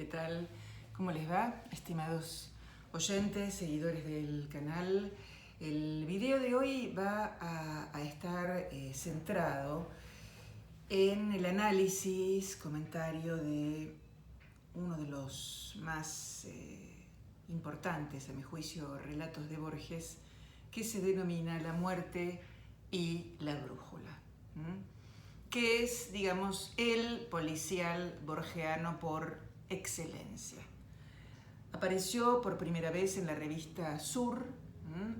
¿Qué tal? ¿Cómo les va, estimados oyentes, seguidores del canal? El video de hoy va a estar centrado en el análisis, comentario de uno de los más importantes, a mi juicio, relatos de Borges, que se denomina La muerte y la brújula, que es, digamos, el policial borgiano por excelencia. Apareció por primera vez en la revista Sur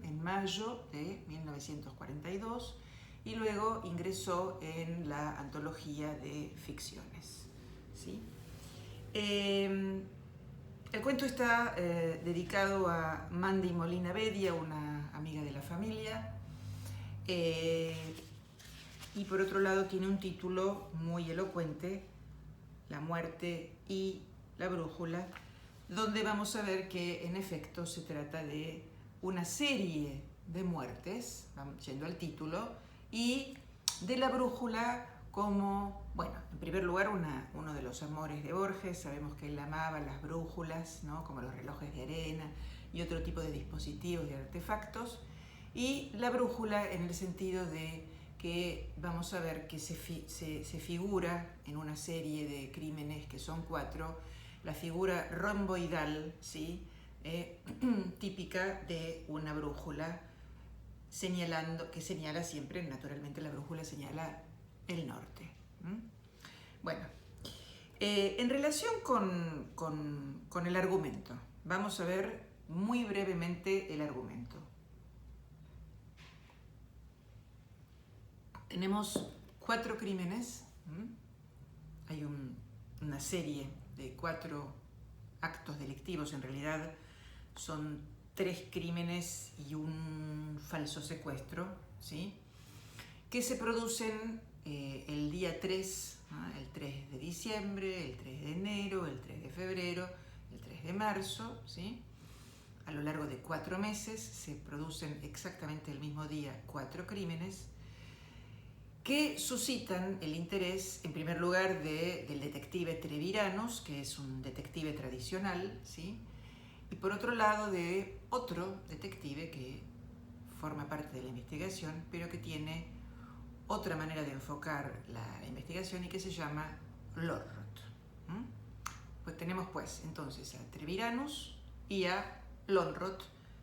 en mayo de 1942 y luego ingresó en la antología de ficciones, ¿sí? El cuento está dedicado a Mandy Molina Bedia, una amiga de la familia, y por otro lado tiene un título muy elocuente, La muerte y la brújula, donde vamos a ver que en efecto se trata de una serie de muertes, vamos yendo al título, y de la brújula como, bueno, en primer lugar uno de los amores de Borges. Sabemos que él amaba las brújulas, ¿no? Como los relojes de arena y otro tipo de dispositivos, de artefactos, y la brújula en el sentido de que vamos a ver que se figura en una serie de crímenes que son 4, la figura romboidal, ¿sí? Típica de una brújula que señala siempre, naturalmente la brújula señala el norte. Bueno, en relación con el argumento, vamos a ver muy brevemente el argumento. Tenemos 4 crímenes, hay una serie de 4 actos delictivos, en realidad son 3 crímenes y un falso secuestro, ¿sí? Que se producen el día 3, ¿no? El 3 de diciembre, el 3 de enero, el 3 de febrero, el 3 de marzo, ¿sí? A lo largo de 4 meses se producen exactamente el mismo día 4 crímenes que suscitan el interés, en primer lugar, del detective Treviranus, que es un detective tradicional, ¿sí? Y por otro lado de otro detective que forma parte de la investigación, pero que tiene otra manera de enfocar la investigación y que se llama Lönnrot. Pues tenemos entonces a Treviranus y a Lönnrot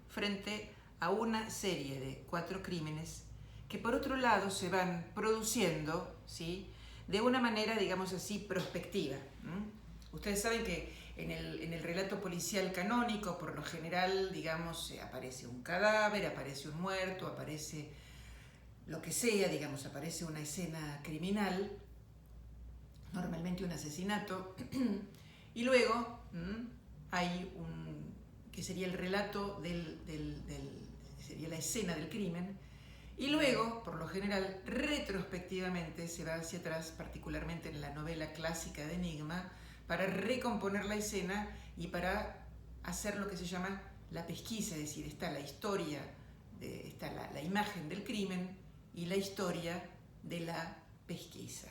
frente a una serie de 4 crímenes que por otro lado se van produciendo, ¿sí? De una manera, digamos así, prospectiva. Ustedes saben que en el relato policial canónico, por lo general, digamos, aparece un cadáver, aparece un muerto, aparece lo que sea, digamos, aparece una escena criminal, normalmente un asesinato, y luego hay que sería el relato sería la escena del crimen, y luego, por lo general, retrospectivamente se va hacia atrás, particularmente en la novela clásica de Enigma, para recomponer la escena y para hacer lo que se llama la pesquisa, es decir, está la historia, está la imagen del crimen y la historia de la pesquisa,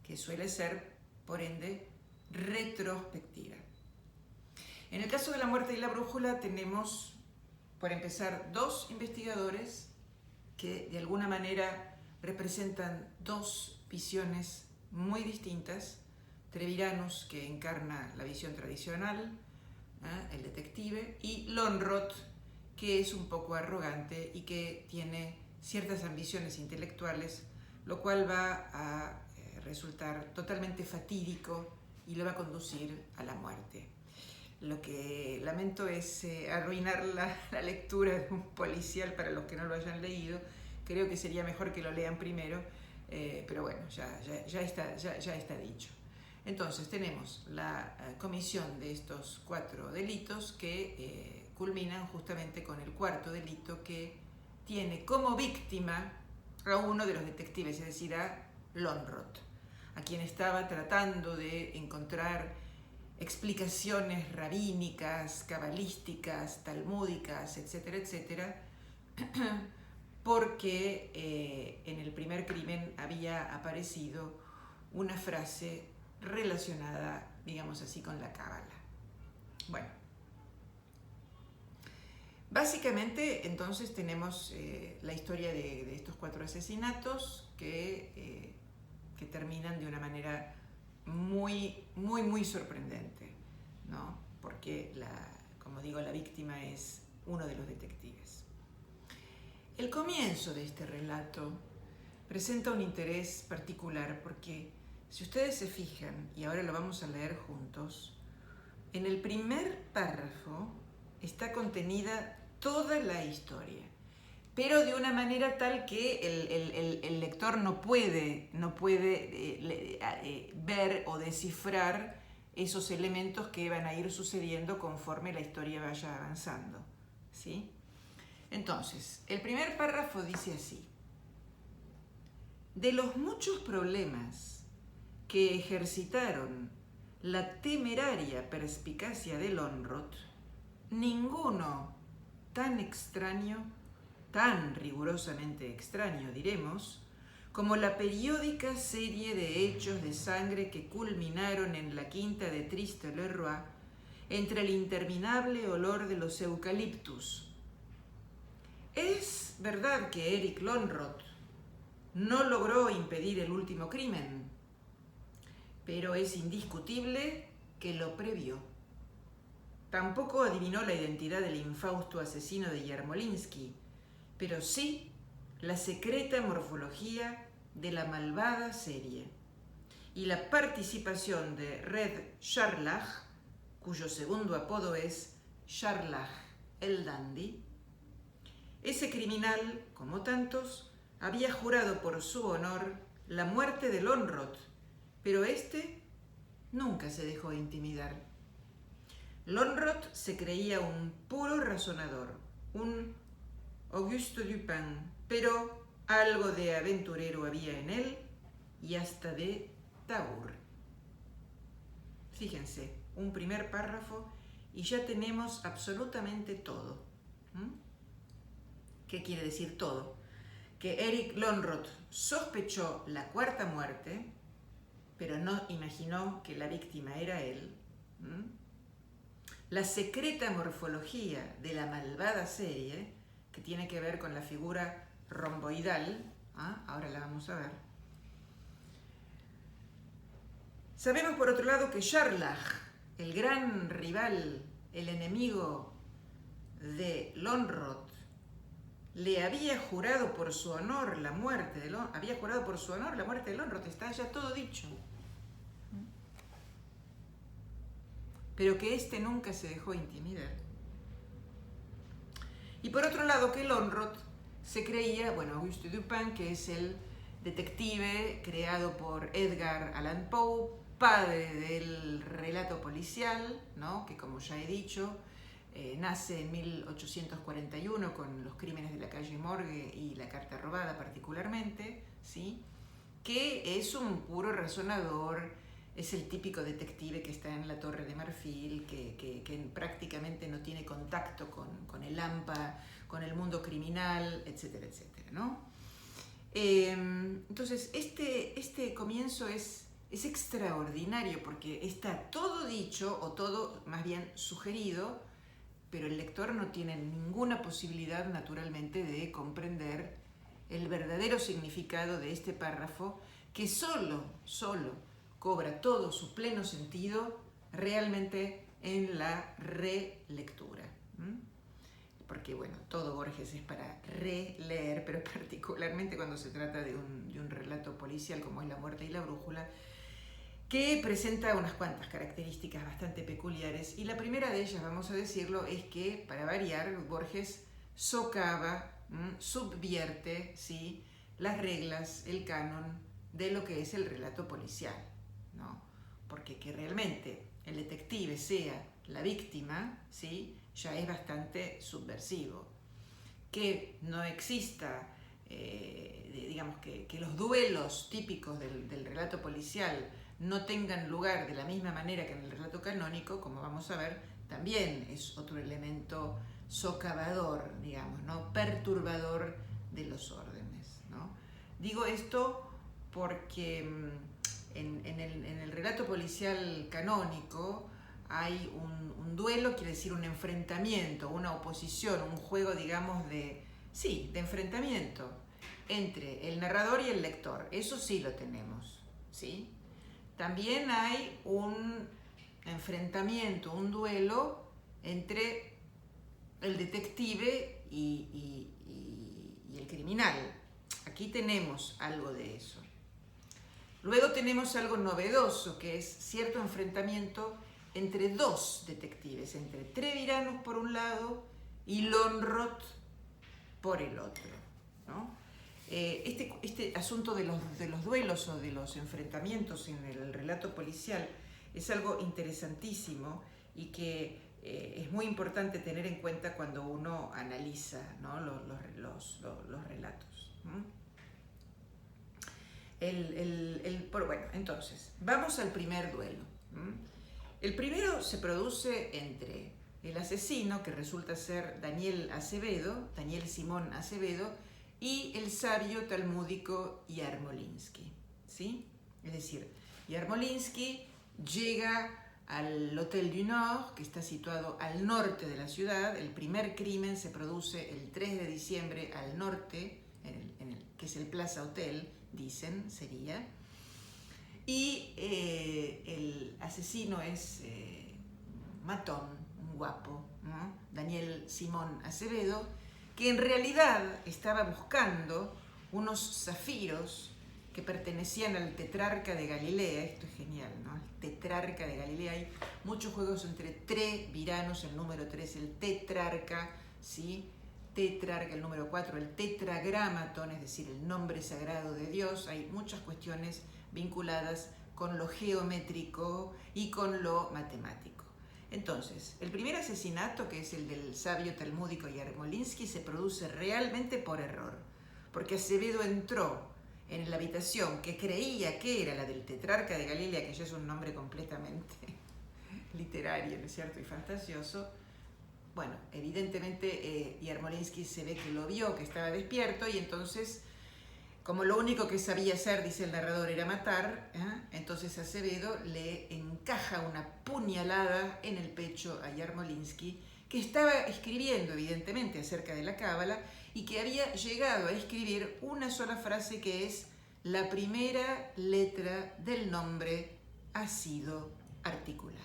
que suele ser, por ende, retrospectiva. En el caso de La muerte y la brújula tenemos, por empezar, 2 investigadores que de alguna manera representan 2 visiones muy distintas. Treviranus, que encarna la visión tradicional, el detective, y Lönnrot, que es un poco arrogante y que tiene ciertas ambiciones intelectuales, lo cual va a resultar totalmente fatídico y lo va a conducir a la muerte. Lo que lamento es arruinar la lectura de un policial para los que no lo hayan leído. Creo que sería mejor que lo lean primero, pero bueno, ya está dicho. Entonces tenemos la comisión de estos 4 delitos que culminan justamente con el 4º delito, que tiene como víctima a uno de los detectives, es decir, a Lönnrot, a quien estaba tratando de encontrar explicaciones rabínicas, cabalísticas, talmúdicas, etcétera, etcétera, porque en el primer crimen había aparecido una frase relacionada, digamos así, con la cábala. Bueno, básicamente entonces tenemos la historia de estos 4 asesinatos que terminan de una manera muy sorprendente, ¿no? Porque, como digo, la víctima es uno de los detectives. El comienzo de este relato presenta un interés particular porque, si ustedes se fijan, y ahora lo vamos a leer juntos, en el primer párrafo está contenida toda la historia, pero de una manera tal que el lector no puede ver o descifrar esos elementos que van a ir sucediendo conforme la historia vaya avanzando, ¿sí? Entonces, el primer párrafo dice así: de los muchos problemas que ejercitaron la temeraria perspicacia de Lönnrot, ninguno tan extraño, tan rigurosamente extraño, diremos, como la periódica serie de hechos de sangre que culminaron en la quinta de Triste-Leroy, entre el interminable olor de los eucaliptus. Es verdad que Erik Lönnrot no logró impedir el último crimen, pero es indiscutible que lo previó. Tampoco adivinó la identidad del infausto asesino de Yarmolinsky, pero sí la secreta morfología de la malvada serie y la participación de Red Scharlach, cuyo segundo apodo es Scharlach el Dandy. Ese criminal, como tantos, había jurado por su honor la muerte de Lönnrot, pero este nunca se dejó intimidar. Lönnrot se creía un puro razonador, un Auguste Dupin, pero algo de aventurero había en él y hasta de Taur. Fíjense, un primer párrafo y ya tenemos absolutamente todo. ¿Qué quiere decir todo? Que Erik Lönnrot sospechó la cuarta muerte, pero no imaginó que la víctima era él. La secreta morfología de la malvada serie, que tiene que ver con la figura romboidal, ahora la vamos a ver. Sabemos por otro lado que Scharlach, el gran rival, el enemigo de Lönnrot, le había jurado por su honor la muerte de Lönnrot. Está ya todo dicho. Pero que éste nunca se dejó intimidar. Y por otro lado, que Lönnrot se creía, Auguste Dupin, que es el detective creado por Edgar Allan Poe, padre del relato policial, ¿no? Que, como ya he dicho, nace en 1841 con Los crímenes de la calle Morgue y La carta robada particularmente, ¿sí? Que es un puro razonador, es el típico detective que está en la Torre de Marfil, que prácticamente no tiene contacto con el AMPA, con el mundo criminal, etcétera, etcétera, ¿no? Entonces, este comienzo es extraordinario porque está todo dicho, o todo más bien sugerido, pero el lector no tiene ninguna posibilidad, naturalmente, de comprender el verdadero significado de este párrafo, que solo cobra todo su pleno sentido realmente en la relectura. Porque, todo Borges es para releer, pero particularmente cuando se trata de un relato policial como es La muerte y la brújula, que presenta unas cuantas características bastante peculiares, y la primera de ellas, vamos a decirlo, es que, para variar, Borges socava, subvierte, ¿sí?, las reglas, el canon de lo que es el relato policial, ¿no? Porque que realmente el detective sea la víctima, ¿sí?, ya es bastante subversivo. Que no exista, digamos, que los duelos típicos del relato policial no tengan lugar de la misma manera que en el relato canónico, como vamos a ver, también es otro elemento socavador, digamos, ¿no?, perturbador de los órdenes, ¿no? Digo esto porque en el relato policial canónico hay un duelo quiere decir un enfrentamiento, una oposición, un juego, digamos, de enfrentamiento entre el narrador y el lector. Eso sí lo tenemos, ¿sí? También hay un enfrentamiento, un duelo entre el detective y el criminal. Aquí tenemos algo de eso. Luego tenemos algo novedoso, que es cierto enfrentamiento entre dos detectives, entre Treviranus por un lado y Lönnrot por el otro, ¿no? Este asunto de los duelos o de los enfrentamientos en el relato policial es algo interesantísimo y que es muy importante tener en cuenta cuando uno analiza, ¿no?, los relatos. Bueno, entonces, vamos al primer duelo. El primero se produce entre el asesino, que resulta ser Daniel Simón Acevedo, y el sabio talmúdico Yarmolinsky, ¿sí? Es decir, Yarmolinsky llega al Hotel du Nord, que está situado al norte de la ciudad. El primer crimen se produce el 3 de diciembre al norte, que es el Plaza Hotel, dicen, sería. Y el asesino es matón, un guapo, ¿no? Daniel Simón Acevedo, que en realidad estaba buscando unos zafiros que pertenecían al tetrarca de Galilea. Esto es genial, ¿no? El tetrarca de Galilea. Hay muchos juegos entre Treviranus, el número 3, el tetrarca, ¿sí? Tetrarca, el número 4, el tetragramaton, es decir, el nombre sagrado de Dios. Hay muchas cuestiones vinculadas con lo geométrico y con lo matemático. Entonces, el primer asesinato, que es el del sabio talmúdico Yarmolinsky, se produce realmente por error, porque Acevedo entró en la habitación que creía que era la del tetrarca de Galilea, que ya es un nombre completamente literario, ¿no es cierto?, y fantasioso. Bueno, evidentemente Yarmolinsky se ve que lo vio, que estaba despierto, y entonces, como lo único que sabía hacer, dice el narrador, era matar, entonces Acevedo le encaja una puñalada en el pecho a Yarmolinsky, que estaba escribiendo evidentemente acerca de la cábala y que había llegado a escribir una sola frase, que es: la primera letra del nombre ha sido articulada.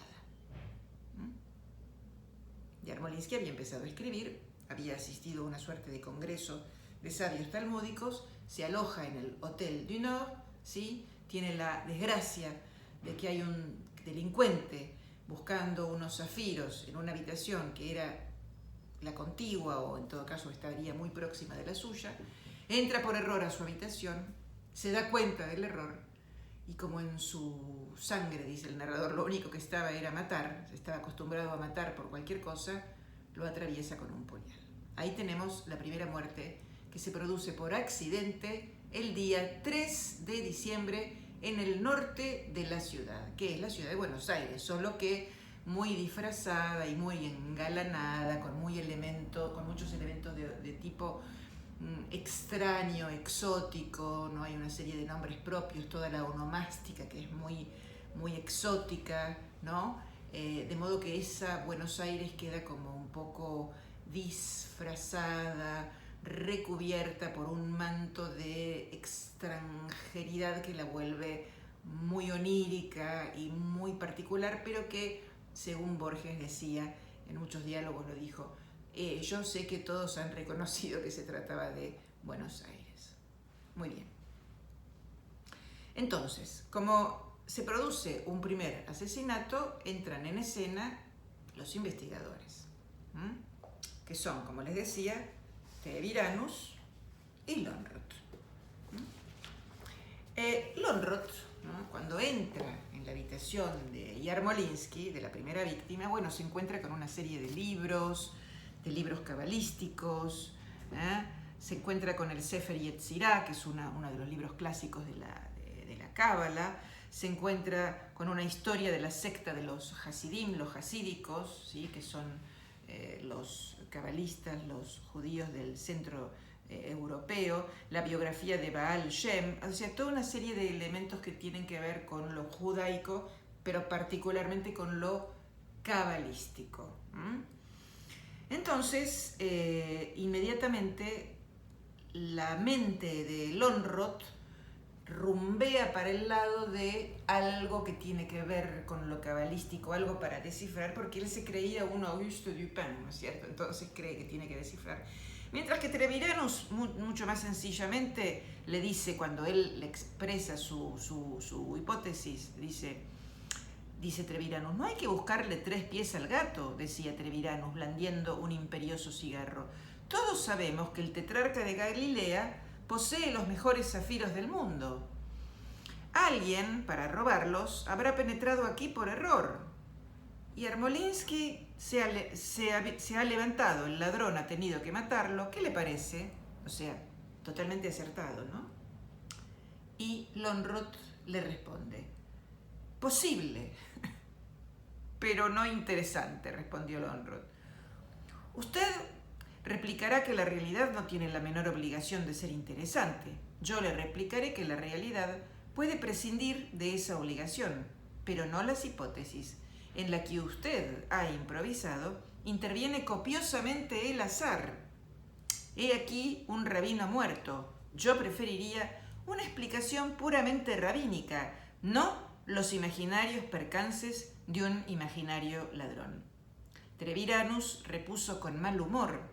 Yarmolinsky había empezado a escribir, había asistido a una suerte de congreso de sabios talmúdicos, se aloja en el Hotel du Nord, ¿sí? Tiene la desgracia de que hay un delincuente buscando unos zafiros en una habitación que era la contigua, o en todo caso estaría muy próxima de la suya. Entra por error a su habitación, se da cuenta del error, y como en su sangre, dice el narrador, lo único que estaba era matar, estaba acostumbrado a matar por cualquier cosa, lo atraviesa con un puñal. Ahí tenemos la primera muerte, que se produce por accidente el día 3 de diciembre en el norte de la ciudad, que es la ciudad de Buenos Aires, solo que muy disfrazada y muy engalanada, con muchos elementos de tipo extraño, exótico, ¿no? Hay una serie de nombres propios, toda la onomástica que es muy, muy exótica, ¿no? De modo que esa Buenos Aires queda como un poco disfrazada, recubierta por un manto de extranjeridad que la vuelve muy onírica y muy particular, pero que, según Borges decía, en muchos diálogos lo dijo, yo sé que todos han reconocido que se trataba de Buenos Aires. Muy bien. Entonces, como se produce un primer asesinato, entran en escena los investigadores, que son, como les decía, Treviranus y Lönnrot. Lönnrot, ¿no?, cuando entra en la habitación de Yarmolinsky, de la primera víctima, bueno, se encuentra con una serie de libros cabalísticos, se encuentra con el Sefer Yetzirah, que es uno de los libros clásicos de la cábala, se encuentra con una historia de la secta de los Hasidim, los hasídicos, ¿sí?, que son los cabalistas, los judíos del centro europeo, la biografía de Baal Shem, o sea, toda una serie de elementos que tienen que ver con lo judaico, pero particularmente con lo cabalístico. Entonces, inmediatamente la mente de Lönnrot rumbea para el lado de algo que tiene que ver con lo cabalístico, algo para descifrar, porque él se creía un Auguste Dupin, ¿no es cierto? Entonces cree que tiene que descifrar. Mientras que Treviranus, mucho más sencillamente, le dice, cuando él le expresa su hipótesis, dice Treviranus, no hay que buscarle 3 pies al gato, decía Treviranus, blandiendo un imperioso cigarro. Todos sabemos que el tetrarca de Galilea posee los mejores zafiros del mundo. Alguien, para robarlos, habrá penetrado aquí por error. Y Yarmolinsky se ha levantado, el ladrón ha tenido que matarlo. ¿Qué le parece? O sea, totalmente acertado, ¿no? Y Lönnrot le responde, posible, pero no interesante, respondió Lönnrot. Usted replicará que la realidad no tiene la menor obligación de ser interesante. Yo le replicaré que la realidad puede prescindir de esa obligación, pero no las hipótesis. En la que usted ha improvisado, interviene copiosamente el azar. He aquí un rabino muerto. Yo preferiría una explicación puramente rabínica, no los imaginarios percances de un imaginario ladrón. Treviranus repuso con mal humor,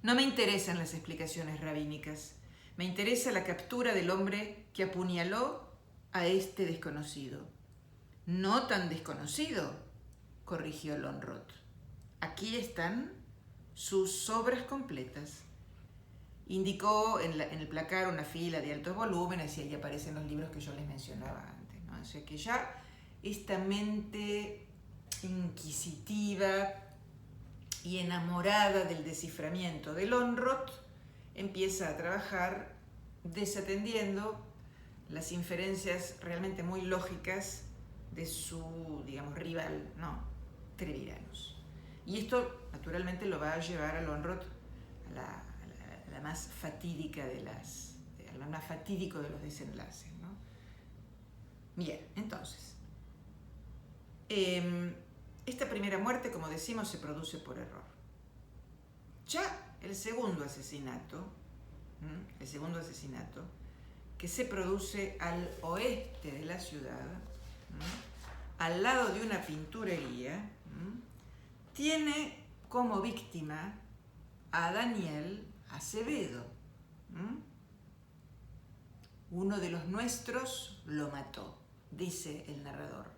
no me interesan las explicaciones rabínicas. Me interesa la captura del hombre que apuñaló a este desconocido. No tan desconocido, corrigió Lönnrot. Aquí están sus obras completas. Indicó en el placar una fila de altos volúmenes y ahí aparecen los libros que yo les mencionaba antes, ¿no? O sea que ya esta mente inquisitiva y enamorada del desciframiento de Lönnrot empieza a trabajar desatendiendo las inferencias realmente muy lógicas de su, digamos, rival, ¿no? Treviranus. Y esto, naturalmente, lo va a llevar a Lönnrot a la más fatídica al más fatídico de los desenlaces, ¿no? Bien, entonces, esta primera muerte, como decimos, se produce por error. Ya el segundo asesinato, que se produce al oeste de la ciudad, al lado de una pinturería, tiene como víctima a Daniel Acevedo. Uno de los nuestros lo mató, dice el narrador.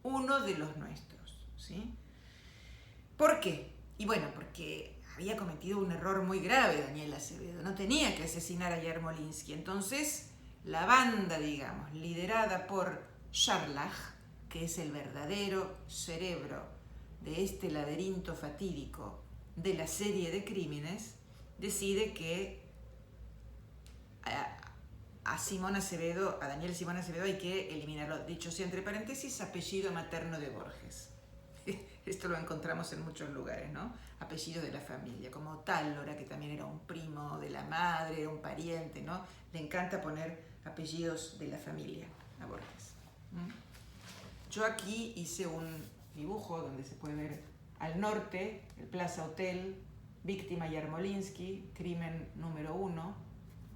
Uno de los nuestros, ¿sí? ¿Por qué? Y bueno, porque había cometido un error muy grave Daniel Acevedo. No tenía que asesinar a Yarmolinsky. Entonces, la banda, digamos, liderada por Scharlach, que es el verdadero cerebro de este laberinto fatídico de la serie de crímenes, decide que a Daniel Simón Acevedo hay que eliminarlo. Dicho sea entre paréntesis, apellido materno de Borges. Esto lo encontramos en muchos lugares, ¿no? Apellido de la familia, como Tálora, que también era un primo de la madre, era un pariente, ¿no? Le encanta poner apellidos de la familia a Borges. Yo aquí hice un dibujo donde se puede ver al norte, el Plaza Hotel, víctima Yarmolinsky, crimen número 1.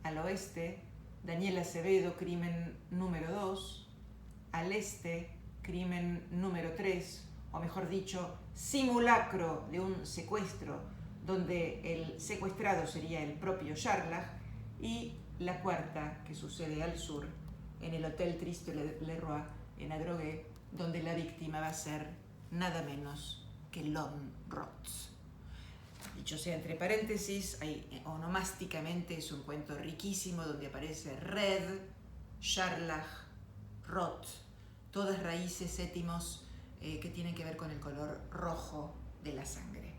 Al oeste, Daniel Acevedo, crimen número 2. Al este, crimen número 3, o mejor dicho, simulacro de un secuestro, donde el secuestrado sería el propio Scharlach, y la cuarta, que sucede al sur, en el Hotel Triste-Leroy, en Adrogué, donde la víctima va a ser nada menos que Lönnrot. Dicho sea entre paréntesis, onomásticamente es un cuento riquísimo donde aparece Red, Scharlach, Rot, todas raíces sétimos que tienen que ver con el color rojo de la sangre.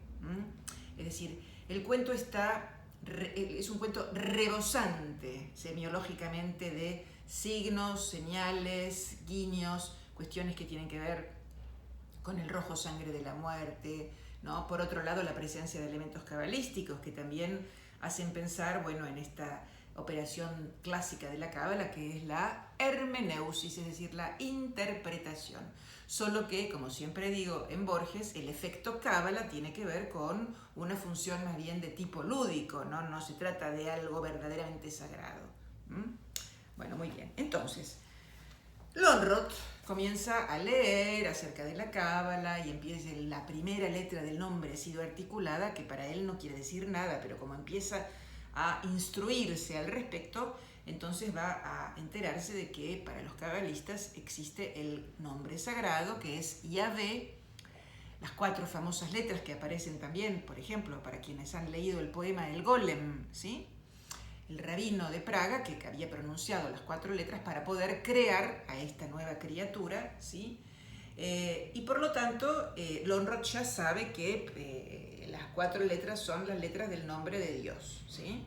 Es decir, el cuento es un cuento rebosante semiológicamente de signos, señales, guiños, cuestiones que tienen que ver con el rojo sangre de la muerte, ¿no? Por otro lado, la presencia de elementos cabalísticos que también hacen pensar, bueno, en esta operación clásica de la cábala, que es la hermeneusis, es decir, la interpretación. Solo que, como siempre digo en Borges, el efecto cábala tiene que ver con una función más bien de tipo lúdico, no se trata de algo verdaderamente sagrado. Bueno, muy bien. Entonces, Lönnrot comienza a leer acerca de la cábala y empieza la primera letra del nombre ha sido articulada, que para él no quiere decir nada, pero como empieza a instruirse al respecto, entonces va a enterarse de que para los cabalistas existe el nombre sagrado, que es Yahvé, las 4 famosas letras que aparecen también, por ejemplo, para quienes han leído el poema El Golem, ¿sí? El rabino de Praga, que había pronunciado las 4 letras para poder crear a esta nueva criatura, ¿sí? Y por lo tanto, Lönnrot ya sabe que las 4 letras son las letras del nombre de Dios, ¿sí?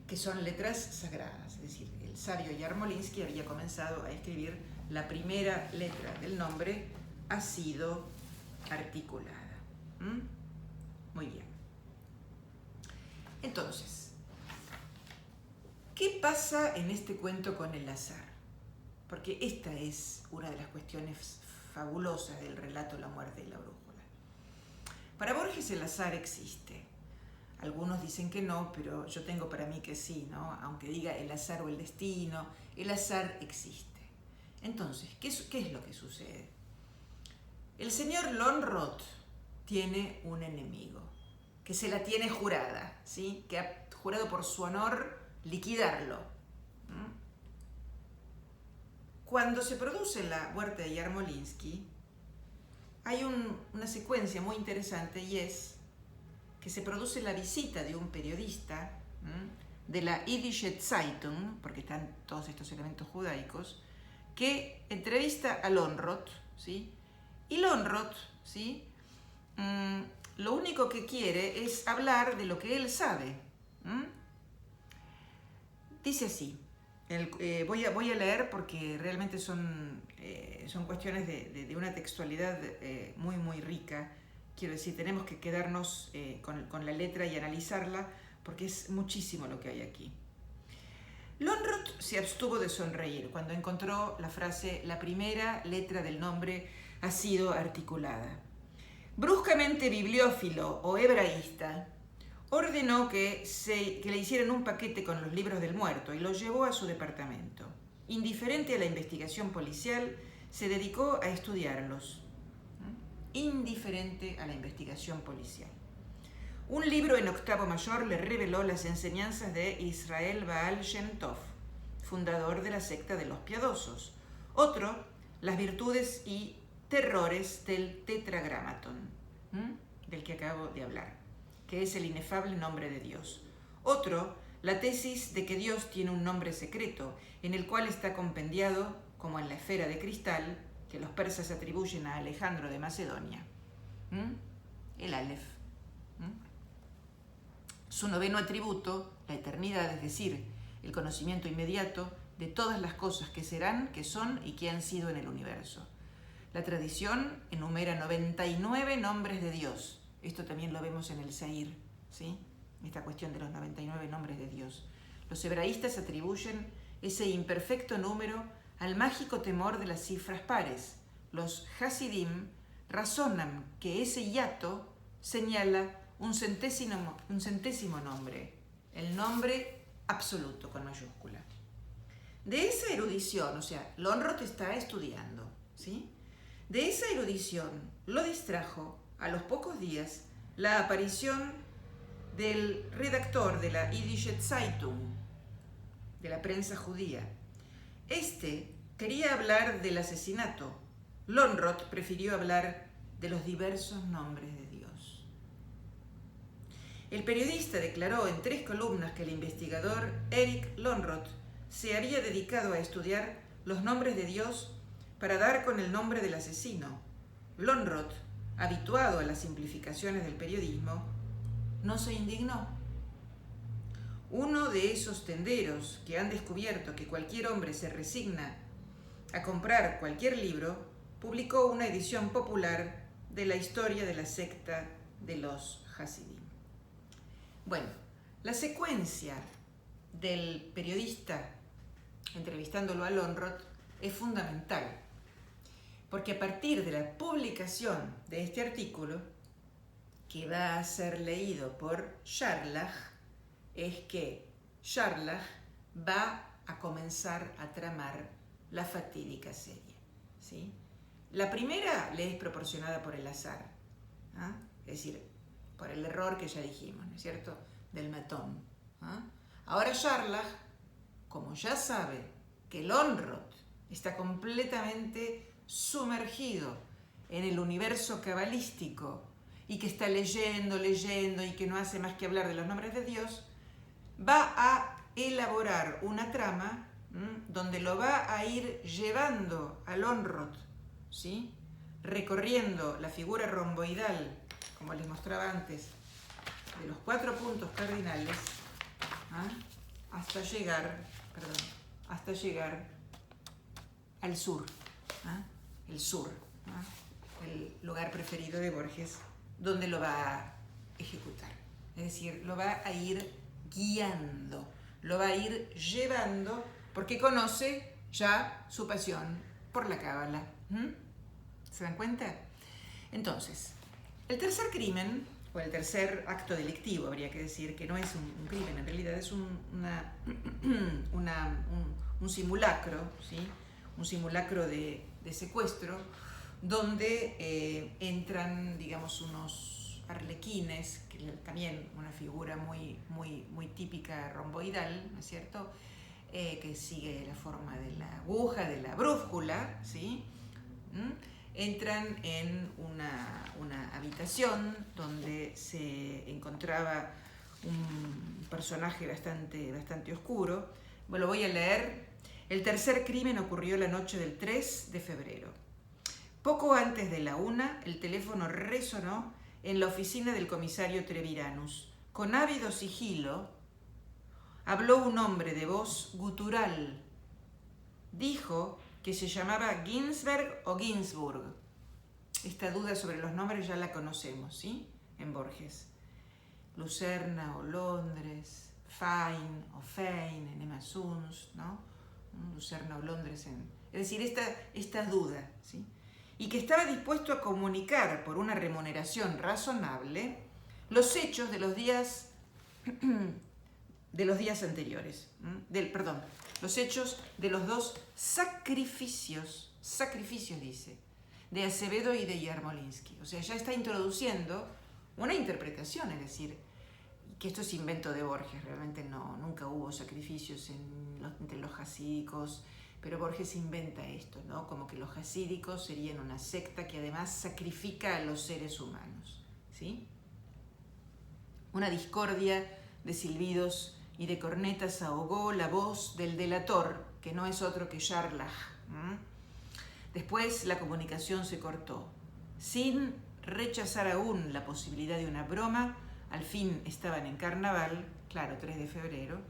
Que son letras sagradas. Es decir, el sabio Yarmolinsky había comenzado a escribir la primera letra del nombre ha sido articulada. Muy bien. Entonces, ¿qué pasa en este cuento con el azar? Porque esta es una de las cuestiones fabulosas del relato La muerte y la brújula. Para Borges el azar existe. Algunos dicen que no, pero yo tengo para mí que sí, ¿no? Aunque diga el azar o el destino, el azar existe. Entonces, ¿qué es lo que sucede? El señor Lönnrot tiene un enemigo, que se la tiene jurada, ¿sí? Que ha jurado por su honor liquidarlo. Cuando se produce la muerte de Yarmolinsky, hay una secuencia muy interesante y es que se produce la visita de un periodista de la Yiddische Zeitung, porque están todos estos elementos judaicos, que entrevista a Lönnrot, ¿sí? Y Lönnrot, ¿sí? Lo único que quiere es hablar de lo que él sabe. Dice así, voy a leer porque realmente son cuestiones de una textualidad muy, muy rica. Quiero decir, tenemos que quedarnos con la letra y analizarla porque es muchísimo lo que hay aquí. Lönnrot se abstuvo de sonreír cuando encontró la frase la primera letra del nombre ha sido articulada. Bruscamente bibliófilo o hebraísta, ordenó que le hicieran un paquete con los libros del muerto y los llevó a su departamento. Indiferente a la investigación policial, se dedicó a estudiarlos. Indiferente a la investigación policial. Un libro en octavo mayor le reveló las enseñanzas de Israel Baal Shem Tov, fundador de la secta de los piadosos. Otro, las virtudes y terrores del tetragramaton, del que acabo de hablar, que es el inefable nombre de Dios. Otro, la tesis de que Dios tiene un nombre secreto, en el cual está compendiado, como en la esfera de cristal, que los persas atribuyen a Alejandro de Macedonia, el Aleph. Su noveno atributo, la eternidad, es decir, el conocimiento inmediato de todas las cosas que serán, que son y que han sido en el universo. La tradición enumera 99 nombres de Dios. Esto también lo vemos en el Seir, ¿sí? Esta cuestión de los 99 nombres de Dios. Los hebraístas atribuyen ese imperfecto número al mágico temor de las cifras pares. Los Hasidim razonan que ese hiato señala un centésimo nombre, el nombre absoluto con mayúscula. De esa erudición, o sea, Lönnrot está estudiando, ¿sí? De esa erudición lo distrajo a los pocos días la aparición del redactor de la Yiddische Zeitung, de la prensa judía. Este quería hablar del asesinato. Lönnrot prefirió hablar de los diversos nombres de Dios. El periodista declaró en 3 columnas que el investigador Erich Lönnrot se había dedicado a estudiar los nombres de Dios para dar con el nombre del asesino. Lönnrot, habituado a las simplificaciones del periodismo, no se indignó. Uno de esos tenderos que han descubierto que cualquier hombre se resigna a comprar cualquier libro, publicó una edición popular de la historia de la secta de los Hasidim. Bueno, la secuencia del periodista entrevistándolo a Lönnrot es fundamental, porque a partir de la publicación de este artículo, que va a ser leído por Scharlach, es que Scharlach va a comenzar a tramar la fatídica serie, ¿sí? La primera le es proporcionada por el azar, ¿ah? Es decir, por el error que ya dijimos, ¿no es cierto?, del matón, ¿ah? Ahora Scharlach, como ya sabe que Lönnrot está completamente sumergido en el universo cabalístico y que está leyendo y que no hace más que hablar de los nombres de Dios, va a elaborar una trama donde lo va a ir llevando a Lönnrot, ¿sí?, recorriendo la figura romboidal, como les mostraba antes, de los 4 puntos cardinales, ¿ah?, hasta llegar al sur, ¿ah?, el sur, ¿ah?, el lugar preferido de Borges, donde lo va a ejecutar. Es decir, lo va a ir guiando, lo va a ir llevando, porque conoce ya su pasión por la cábala. ¿Se dan cuenta? Entonces, el tercer crimen, o el tercer acto delictivo, habría que decir, que no es un crimen, en realidad es un simulacro, ¿sí?, un simulacro de secuestro, donde entran, digamos, unos arlequines, que también una figura muy típica romboidal, ¿no es cierto?, que sigue la forma de la aguja, de la brújula, ¿sí? Entran en una habitación donde se encontraba un personaje bastante oscuro. Bueno, lo voy a leer. El tercer crimen ocurrió la noche del 3 de febrero. Poco antes de la 1, el teléfono resonó en la oficina del comisario Treviranus. Con ávido sigilo, habló un hombre de voz gutural. Dijo que se llamaba Ginsberg o Ginsburg. Esta duda sobre los nombres ya la conocemos, ¿sí?, en Borges. Lucerna o Londres, Fain o Fein en Emma Suns, ¿no? Lucerna o Londres en... Es decir, esta duda, ¿sí?, y que estaba dispuesto a comunicar por una remuneración razonable los hechos de los días anteriores, los hechos de los 2 sacrificios dice, de Acevedo y de Yarmolinsky. O sea, ya está introduciendo una interpretación, es decir, que esto es invento de Borges, realmente nunca hubo sacrificios entre los jasídicos, pero Borges inventa esto, ¿no?, como que los jasídicos serían una secta que además sacrifica a los seres humanos, ¿sí? Una discordia de silbidos y de cornetas ahogó la voz del delator, que no es otro que Scharlach. Después la comunicación se cortó. Sin rechazar aún la posibilidad de una broma, al fin estaban en carnaval, claro, 3 de febrero,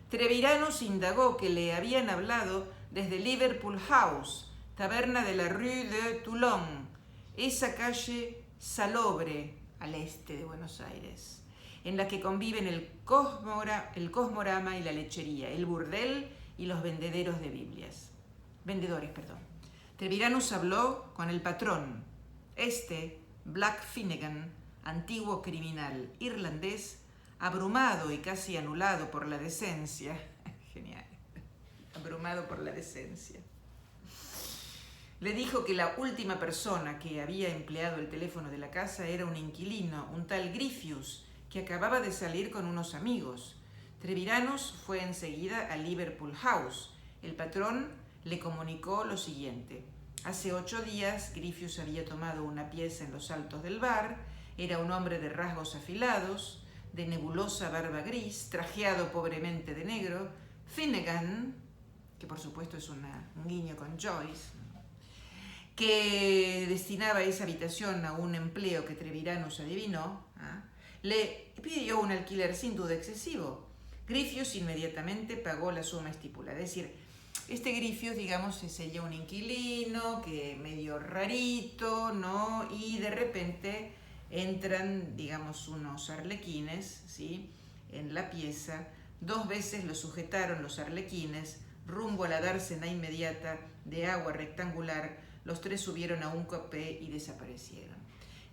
Treviranus indagó que le habían hablado desde Liverpool House, taberna de la Rue de Toulon, esa calle salobre al este de Buenos Aires, en la que conviven el Cosmorama y la lechería, el burdel y los vendedores. Treviranus habló con el patrón, Black Finnegan, antiguo criminal irlandés, abrumado y casi anulado por la decencia. Genial. Abrumado por la decencia. Le dijo que la última persona que había empleado el teléfono de la casa era un inquilino, un tal Griffius, que acababa de salir con unos amigos. Treviranus fue enseguida a Liverpool House. El patrón le comunicó lo siguiente. Hace 8 días, Griffius había tomado una pieza en los altos del bar. Era un hombre de rasgos afilados, de nebulosa barba gris, trajeado pobremente de negro. Finnegan, que por supuesto es un guiño con Joyce, que destinaba esa habitación a un empleo que Treviranus adivinó, le pidió un alquiler sin duda excesivo. Griffius inmediatamente pagó la suma estipulada. Es decir, este Griffius, digamos, sería un inquilino que medio rarito, ¿no? Y de repente entran, digamos, unos arlequines, ¿sí?, en la pieza 2 veces lo sujetaron los arlequines, rumbo a la dársena inmediata de agua rectangular, los 3 subieron a un copé y desaparecieron.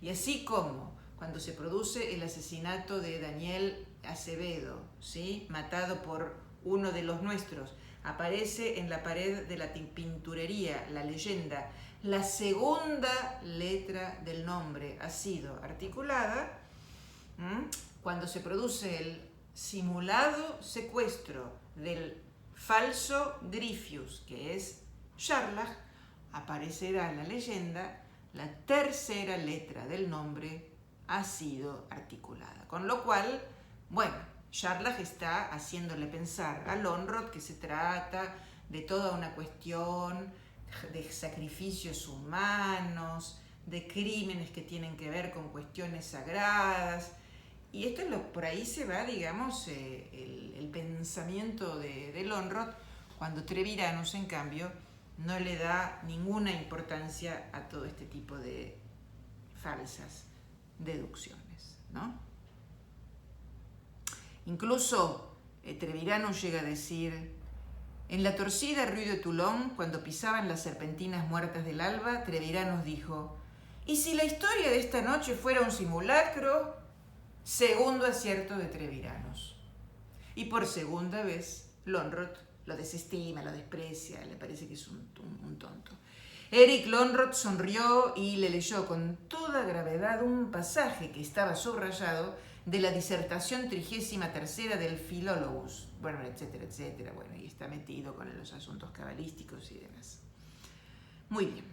Y así como cuando se produce el asesinato de Daniel Acevedo, ¿sí?, matado por uno de los nuestros, aparece en la pared de la pinturería la leyenda: la segunda letra del nombre ha sido articulada. Cuando se produce el simulado secuestro del falso Gryphius, que es Scharlach, aparecerá en la leyenda: la tercera letra del nombre ha sido articulada. Con lo cual, bueno, Scharlach está haciéndole pensar a Lönnrot que se trata de toda una cuestión de sacrificios humanos, de crímenes que tienen que ver con cuestiones sagradas. Y esto es por ahí se va, digamos, el pensamiento de Lönnrot, cuando Treviranus, en cambio, no le da ninguna importancia a todo este tipo de falsas deducciones, ¿no? Incluso Treviranus llega a decir: en la torcida Rue de Toulon, cuando pisaban las serpentinas muertas del alba, Treviranus dijo: ¿y si la historia de esta noche fuera un simulacro? Segundo acierto de Treviranus. Y por segunda vez, Lönnrot lo desestima, lo desprecia, le parece que es un tonto. Eric Lönnrot sonrió y le leyó con toda gravedad un pasaje que estaba subrayado de la disertación 33ª del Philologus, bueno, etcétera, etcétera, bueno, y está metido con los asuntos cabalísticos y demás. Muy bien.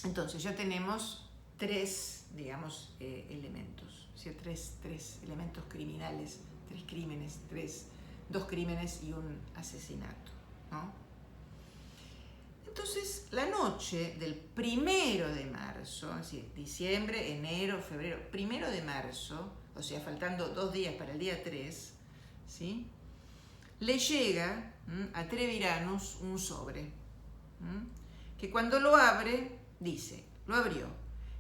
Entonces ya tenemos 3, digamos, elementos, o sea, tres elementos criminales, 3 crímenes, 2 crímenes y un asesinato, ¿no? Entonces, la noche del 1 de marzo, así, diciembre, enero, febrero, 1 de marzo, o sea, faltando 2 días para el día 3, ¿sí?, le llega a Treviranus un sobre, que cuando lo abre, dice, lo abrió.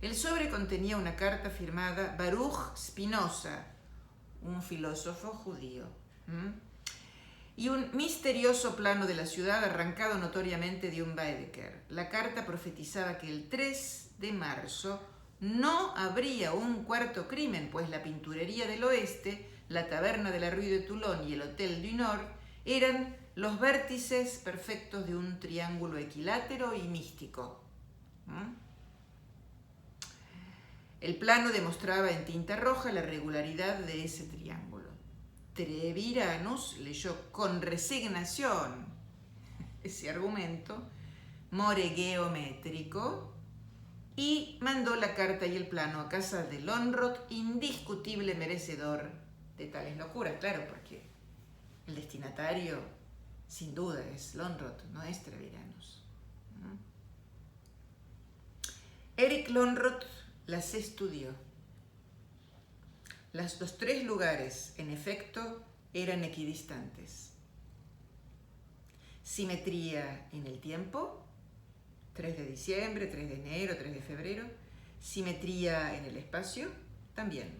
El sobre contenía una carta firmada Baruch Spinoza, un filósofo judío, y un misterioso plano de la ciudad arrancado notoriamente de un Baedeker. La carta profetizaba que el 3 de marzo no habría un cuarto crimen, pues la pinturería del oeste, la taberna de la Rue de Toulon y el Hotel du Nord eran los vértices perfectos de un triángulo equilátero y místico. El plano demostraba en tinta roja la regularidad de ese triángulo. Treviranus leyó con resignación ese argumento moregeométrico y mandó la carta y el plano a casa de Lönnrot, indiscutible merecedor de tales locuras. Claro, porque el destinatario, sin duda, es Lönnrot, no es Treviranus. Eric Lönnrot las estudió. Los 3 lugares, en efecto, eran equidistantes. Simetría en el tiempo, 3 de diciembre, 3 de enero, 3 de febrero. Simetría en el espacio, también.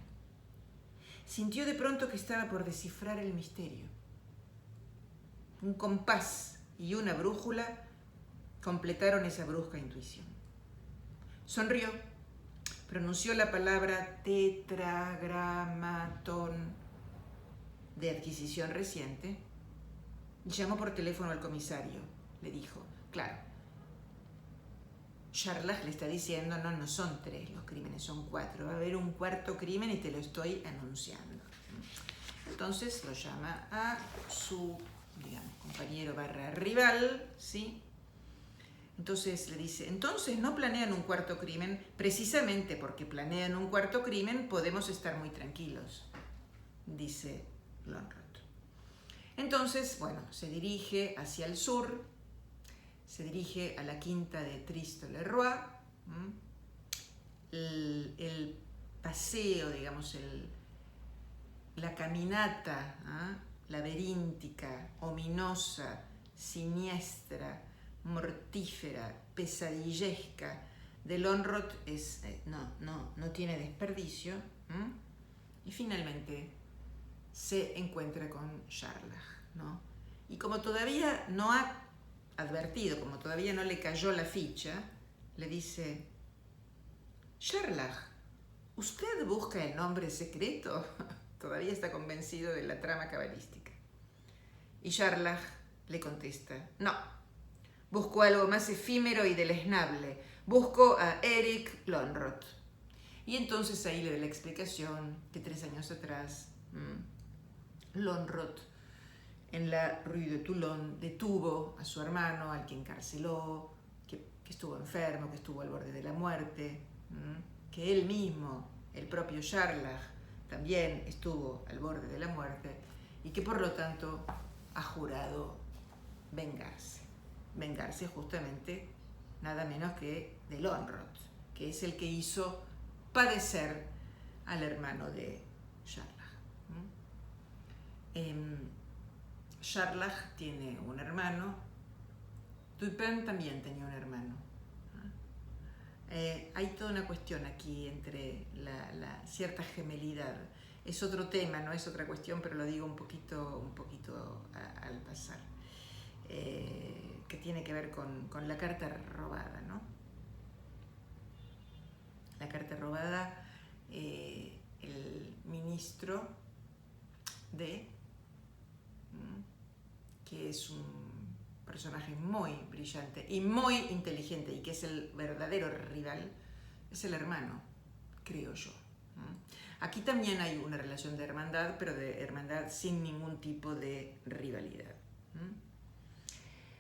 Sintió de pronto que estaba por descifrar el misterio. Un compás y una brújula completaron esa brusca intuición. Sonrió. Pronunció la palabra tetragramatón de adquisición reciente y llamó por teléfono al comisario. Le dijo, claro, Scharlach le está diciendo, no son 3 los crímenes, son 4. Va a haber un cuarto crimen y te lo estoy anunciando. Entonces lo llama a su, digamos, compañero / rival, ¿sí? Entonces le dice, entonces no planean un cuarto crimen, precisamente porque planean un cuarto crimen podemos estar muy tranquilos, dice Lönnrot. Entonces, bueno, se dirige hacia el sur, se dirige a la quinta de Triste-le-Roi, el paseo, digamos, la caminata laberíntica, ominosa, siniestra, mortífera, pesadillesca de Lönnrot no tiene desperdicio. Y finalmente se encuentra con Scharlach, ¿no? Y como todavía no ha advertido, como todavía no le cayó la ficha, le dice: Scharlach, ¿usted busca el nombre secreto? Todavía está convencido de la trama cabalística. Y Scharlach le contesta: no, busco algo más efímero y deleznable. Busco a Erich Lönnrot. Y entonces ahí le da la explicación que 3 años atrás Lönnrot, en la Rue de Toulon, detuvo a su hermano, al que encarceló, que estuvo enfermo, que estuvo al borde de la muerte, que él mismo, el propio Scharlach, también estuvo al borde de la muerte, y que por lo tanto ha jurado vengarse justamente nada menos que de Lönnrot, que es el que hizo padecer al hermano de Scharlach. Scharlach tiene un hermano, Dupin también tenía un hermano. Hay toda una cuestión aquí entre la cierta gemelidad. Es otro tema, no es otra cuestión, pero lo digo un poquito al pasar, que tiene que ver con la carta robada, ¿no? La carta robada, el ministro que es un personaje muy brillante y muy inteligente y que es el verdadero rival, es el hermano, creo yo. Aquí también hay una relación de hermandad, pero de hermandad sin ningún tipo de rivalidad.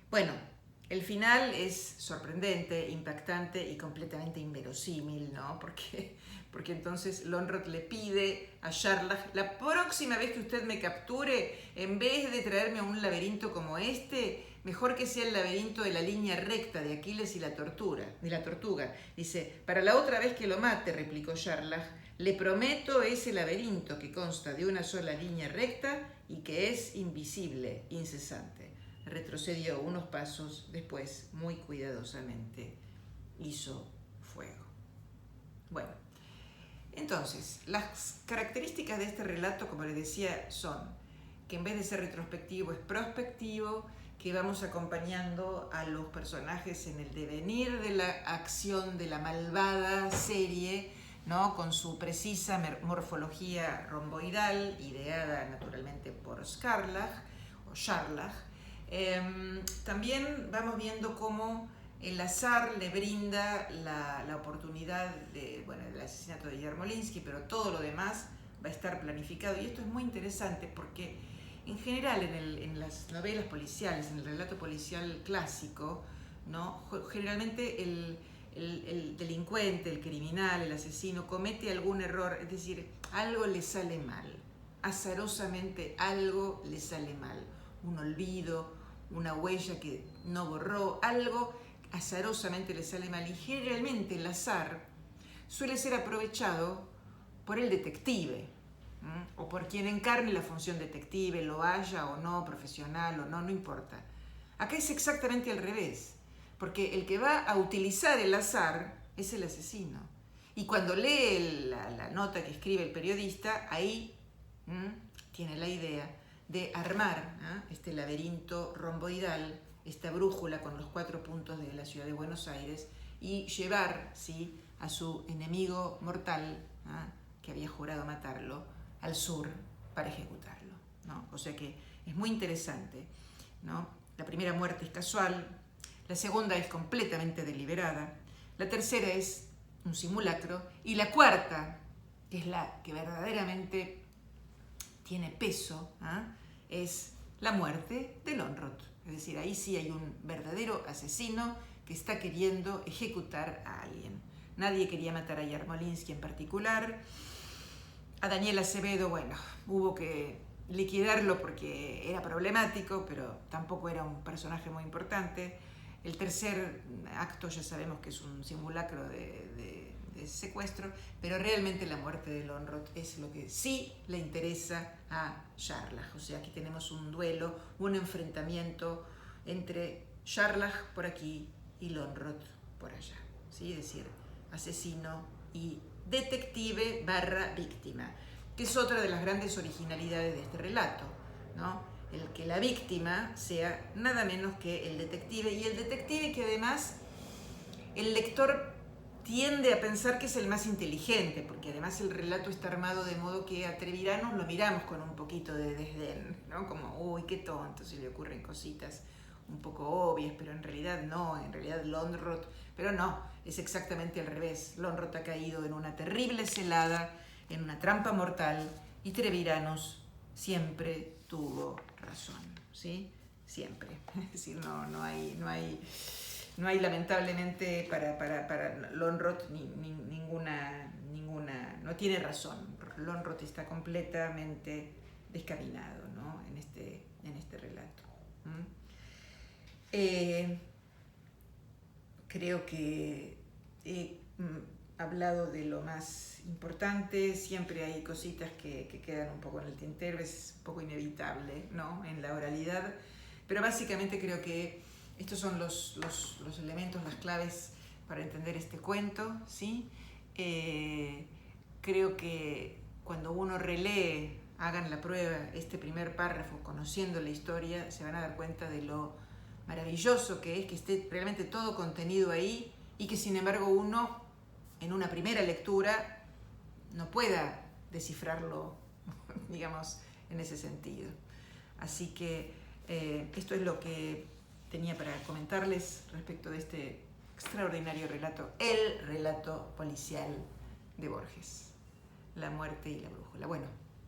Bueno, el final es sorprendente, impactante y completamente inverosímil, ¿no? Porque entonces Lönnrot le pide a Scharlach: la próxima vez que usted me capture, en vez de traerme a un laberinto como este, mejor que sea el laberinto de la línea recta de Aquiles y la tortuga. Dice: para la otra vez que lo mate, replicó Scharlach, le prometo ese laberinto que consta de una sola línea recta y que es invisible, incesante. Retrocedió unos pasos, después, muy cuidadosamente, hizo fuego. Bueno, entonces, las características de este relato, como les decía, son que en vez de ser retrospectivo es prospectivo, que vamos acompañando a los personajes en el devenir de la acción de la malvada serie, ¿no? Con su precisa morfología romboidal, ideada naturalmente por Scharlach. También vamos viendo cómo el azar le brinda la oportunidad del asesinato de Yarmolinsky, pero todo lo demás va a estar planificado. Y esto es muy interesante porque en general en las novelas policiales, en el relato policial clásico, ¿no? Generalmente el delincuente, el criminal, el asesino comete algún error, es decir, algo le sale mal, azarosamente algo le sale mal, un olvido, una huella que no borró, algo azarosamente le sale mal, y generalmente el azar suele ser aprovechado por el detective, o por quien encarne la función detective, lo haya o no, profesional o no, no importa. Acá es exactamente al revés, porque el que va a utilizar el azar es el asesino. Y cuando lee la nota que escribe el periodista, ahí tiene la idea de armar este laberinto romboidal, esta brújula con los 4 puntos de la ciudad de Buenos Aires, y llevar, ¿sí?, a su enemigo mortal, que había jurado matarlo, al sur para ejecutarlo, ¿no? O sea que es muy interesante, ¿no? La primera muerte es casual, la segunda es completamente deliberada, la tercera es un simulacro, y la cuarta, que es la que verdaderamente tiene peso, es la muerte de Lönnrot. Es decir, ahí sí hay un verdadero asesino que está queriendo ejecutar a alguien. Nadie quería matar a Yarmolinsky en particular. A Daniel Acevedo, bueno, hubo que liquidarlo porque era problemático, pero tampoco era un personaje muy importante. El tercer acto ya sabemos que es un simulacro de secuestro, pero realmente la muerte de Lönnrot es lo que sí le interesa a Scharlach. O sea, aquí tenemos un duelo, un enfrentamiento entre Scharlach por aquí y Lönnrot por allá, ¿sí? Es decir, asesino y detective / víctima. que es otra de las grandes originalidades de este relato, ¿no? El que la víctima sea nada menos que el detective, y el detective que además el lector tiende a pensar que es el más inteligente, porque además el relato está armado de modo que a Treviranus lo miramos con un poquito de desdén, ¿no? Como, uy, qué tonto, se le ocurren cositas un poco obvias, pero en realidad no, en realidad Lonrot, pero no, es exactamente al revés. Lonrot ha caído en una terrible celada, en una trampa mortal, y Treviranus siempre tuvo razón, ¿sí? Siempre. Es decir, no hay lamentablemente para Lonrot ninguna, no tiene razón. Lonrot está completamente descaminado, ¿no? en este relato. Creo que he hablado de lo más importante. Siempre hay cositas que quedan un poco en el tintero, es un poco inevitable, ¿no? En la oralidad, pero básicamente creo que estos son los elementos, las claves para entender este cuento, ¿sí? Creo que cuando uno relee, hagan la prueba, este primer párrafo, conociendo la historia, se van a dar cuenta de lo maravilloso que es que esté realmente todo contenido ahí, y que sin embargo uno, en una primera lectura, no pueda descifrarlo, digamos, en ese sentido. Así que esto es lo que tenía para comentarles respecto de este extraordinario relato, el relato policial de Borges, La muerte y la brújula. Bueno,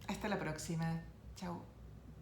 hasta la próxima. Chao.